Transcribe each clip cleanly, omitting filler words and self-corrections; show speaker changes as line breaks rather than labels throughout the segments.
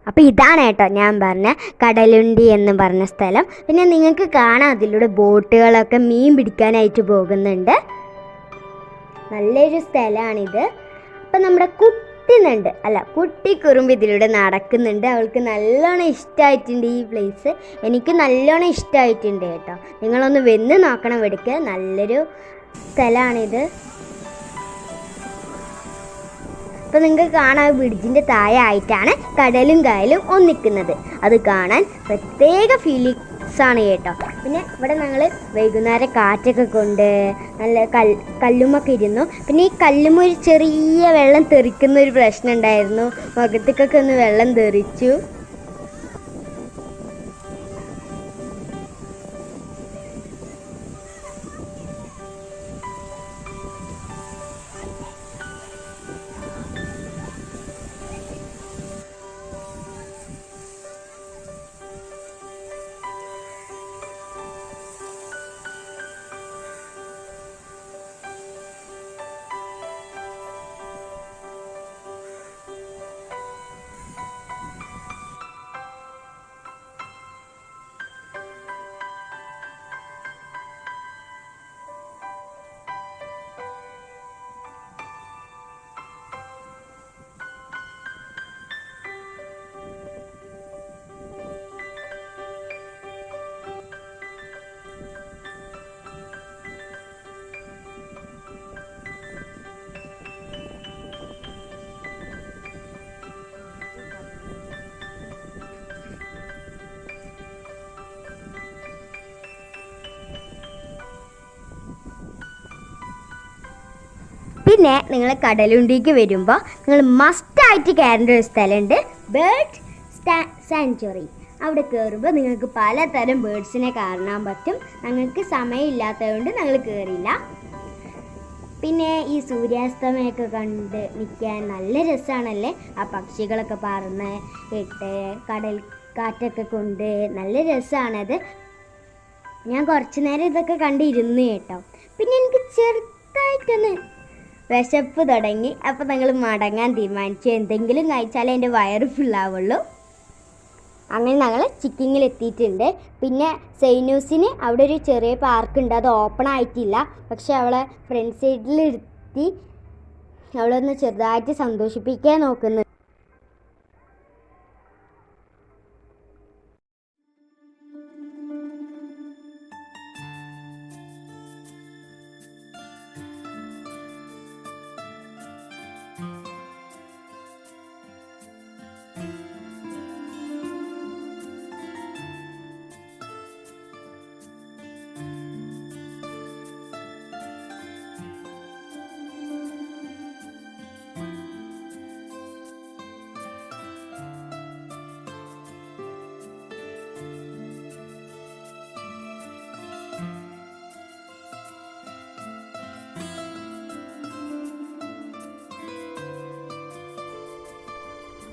അപ്പോൾ ഇതാണ് കേട്ടോ ഞാൻ പറഞ്ഞ കടലുണ്ടി എന്ന് പറഞ്ഞ സ്ഥലം. പിന്നെ നിങ്ങൾക്ക് കാണാം അതിലൂടെ ബോട്ടുകളൊക്കെ മീൻ പിടിക്കാനായിട്ട് പോകുന്നുണ്ട്. നല്ലൊരു സ്ഥലമാണിത്. അപ്പം നമ്മുടെ കുട്ടി കുറുമ്പ് ഇതിലൂടെ നടക്കുന്നുണ്ട്. അവൾക്ക് നല്ലോണം ഇഷ്ടമായിട്ടുണ്ട് ഈ പ്ലേസ്. എനിക്ക് നല്ലോണം ഇഷ്ടമായിട്ടുണ്ട് കേട്ടോ. നിങ്ങളൊന്ന് വന്ന് നോക്കണം. ഇവിടേക്ക് നല്ലൊരു സ്ഥലമാണിത്. അപ്പോൾ നിങ്ങൾക്ക് കാണാൻ ബ്രിഡ്ജിൻ്റെ താഴെ ആയിട്ടാണ് കടലും കായലും ഒന്നിക്കുന്നത്. അത് കാണാൻ പ്രത്യേക ഫീലിങ്സാണ് കേട്ടോ. പിന്നെ ഇവിടെ ഞങ്ങൾ വൈകുന്നേരം കാറ്റൊക്കെ കൊണ്ട് നല്ല കല്ലുമൊക്കെ ഇരുന്നു. പിന്നെ ഈ കല്ലുമ്മ ഒരു ചെറിയ വെള്ളം തെറിക്കുന്ന ഒരു പ്രശ്നം ഉണ്ടായിരുന്നു. മുഖത്തേക്കൊക്കെ ഒന്ന് വെള്ളം തെറിച്ചു. പിന്നെ നിങ്ങൾ കടലുണ്ടിക്ക് വരുമ്പോൾ നിങ്ങൾ മസ്റ്റായിട്ട് കയറേണ്ട ഒരു സ്ഥലമുണ്ട്, ബേർഡ് സാങ്ച്വറി. അവിടെ കയറുമ്പോൾ നിങ്ങൾക്ക് പലതരം ബേർഡ്സിനെ കാണാൻ പറ്റും. ഞങ്ങൾക്ക് സമയമില്ലാത്തതുകൊണ്ട് ഞങ്ങൾ കയറിയില്ല. പിന്നെ ഈ സൂര്യാസ്തമയമൊക്കെ കണ്ട് നിൽക്കാൻ നല്ല രസമാണല്ലേ. ആ പക്ഷികളൊക്കെ പറന്ന് ഇട്ട് കടൽ കാറ്റൊക്കെ കൊണ്ട് നല്ല രസമാണത്. ഞാൻ കുറച്ച് നേരം ഇതൊക്കെ കണ്ടിരുന്നു കേട്ടോ. പിന്നെ എനിക്ക് ചെറുതായിട്ടൊന്ന് വിശപ്പ് തുടങ്ങി. അപ്പോൾ ഞങ്ങൾ മടങ്ങാൻ തീരുമാനിച്ചു. എന്തെങ്കിലും കഴിച്ചാലേ എൻ്റെ വയറ് ഫുള്ളാവുള്ളൂ. അങ്ങനെ ഞങ്ങൾ ചിക്കിങ്ങിൽ എത്തിയിട്ടുണ്ട്. പിന്നെ സൈനൂസിന് അവിടെ ഒരു ചെറിയ പാർക്കുണ്ട്. അത് ഓപ്പൺ ആയിട്ടില്ല. പക്ഷെ അവളെ ഫ്രണ്ട് സൈഡിലിരുത്തി അവളൊന്ന് ചെറുതായിട്ട് സന്തോഷിപ്പിക്കാൻ നോക്കുന്നു.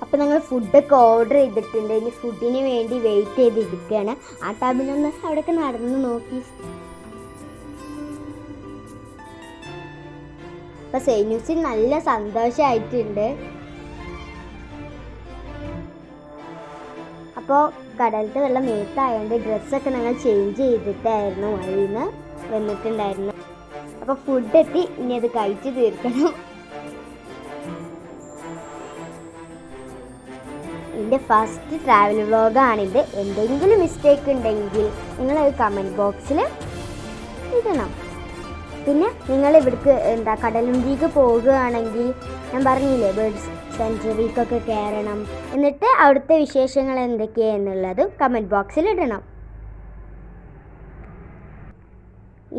അപ്പോൾ ഞങ്ങൾ ഫുഡൊക്കെ ഓർഡർ ചെയ്തിട്ടുണ്ട്. ഇനി ഫുഡിന് വേണ്ടി വെയിറ്റ് ചെയ്തിരിക്കുകയാണ്. ആ ടൈമിലൊന്ന് അവിടെയൊക്കെ നടന്ന് നോക്കി. അപ്പോൾ സൈനൂസിന് നല്ല സന്തോഷമായിട്ടുണ്ട്. അപ്പോൾ കടലത്തെ വെള്ളം മേത്തായതുകൊണ്ട് ഡ്രസ്സൊക്കെ ഞങ്ങൾ ചേഞ്ച് ചെയ്തിട്ടായിരുന്നു വഴിയിൽ നിന്ന് വന്നിട്ടുണ്ടായിരുന്നു. അപ്പോൾ ഫുഡ് എത്തി. ഇനി അത് കഴിച്ച് തീർക്കണം. എൻ്റെ ഫസ്റ്റ് ട്രാവൽ വ്ളോഗാണിത്. എന്തെങ്കിലും മിസ്റ്റേക്ക് ഉണ്ടെങ്കിൽ നിങ്ങളത് കമൻറ്റ് ബോക്സിൽ ഇടണം. പിന്നെ നിങ്ങൾ ഇവിടേക്ക് കടലുണ്ടിക്ക് പോകുകയാണെങ്കിൽ ഞാൻ പറഞ്ഞില്ലേ ബേർഡ്സ് സാങ്ച്വറിക്കൊക്കെ കയറണം. എന്നിട്ട് അവിടുത്തെ വിശേഷങ്ങൾ എന്തൊക്കെയാണെന്നുള്ളത് കമൻറ്റ് ബോക്സിൽ ഇടണം.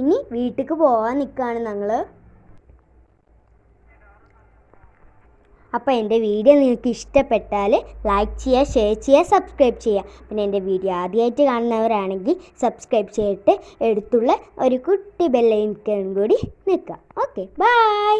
ഇനി വീട്ടിലേക്ക് പോകാൻ നിൽക്കുകയാണ് ഞങ്ങൾ. അപ്പോൾ എൻ്റെ വീഡിയോ നിങ്ങൾക്ക് ഇഷ്ടപ്പെട്ടാൽ ലൈക്ക് ചെയ്യുക, ഷെയർ ചെയ്യുക, സബ്സ്ക്രൈബ് ചെയ്യുക. പിന്നെ എൻ്റെ വീഡിയോ ആദ്യമായിട്ട് കാണുന്നവരാണെങ്കിൽ സബ്സ്ക്രൈബ് ചെയ്തിട്ട് എടുത്തുള്ള ഒരു കുട്ടി ബെല്ലൈക്കൺ കൂടി നിൽക്കുക. Okay, by.